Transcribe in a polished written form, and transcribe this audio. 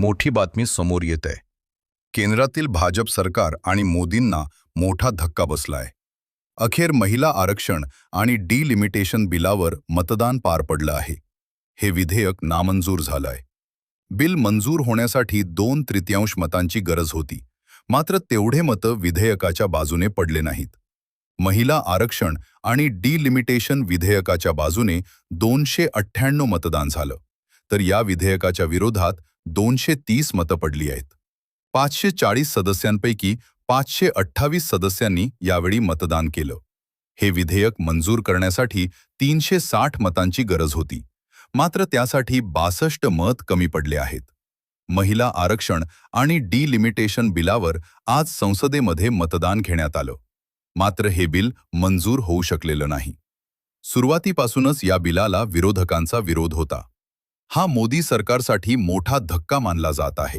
मोठी बातमी समोर येत आहे. केंद्रातील भाजप सरकार आणि मोदींना मोठा धक्का बसलाय. अखेर महिला आरक्षण आणि डिलिमिटेशन बिलावर मतदान पार पडलं आहे. हे विधेयक नामंजूर झालंय. बिल मंजूर होण्यासाठी 2/3 मतांची गरज होती. मात्र तेवढे मतं विधेयकाच्या बाजूने पडले नाहीत. महिला आरक्षण आणि डिलिमिटेशन विधेयकाच्या बाजूने 298 मतदान झालं, तर या विधेयकाच्या विरोधात 230 मतं पडली आहेत. 540 सदस्यांपैकी 528 सदस्यांनी यावेळी मतदान केलं. हे विधेयक मंजूर करण्यासाठी 360 मतांची गरज होती. मात्र त्यासाठी 62 मत कमी पडले आहेत. महिला आरक्षण आणि डिलिमिटेशन बिलावर आज संसदेमध्ये मतदान घेण्यात आलं. मात्र हे बिल मंजूर होऊ शकलेलं नाही. सुरुवातीपासूनच या बिलाला विरोधकांचा विरोध होता. हा मोदी सरकारसाठी मोठा धक्का मानला जात आहे.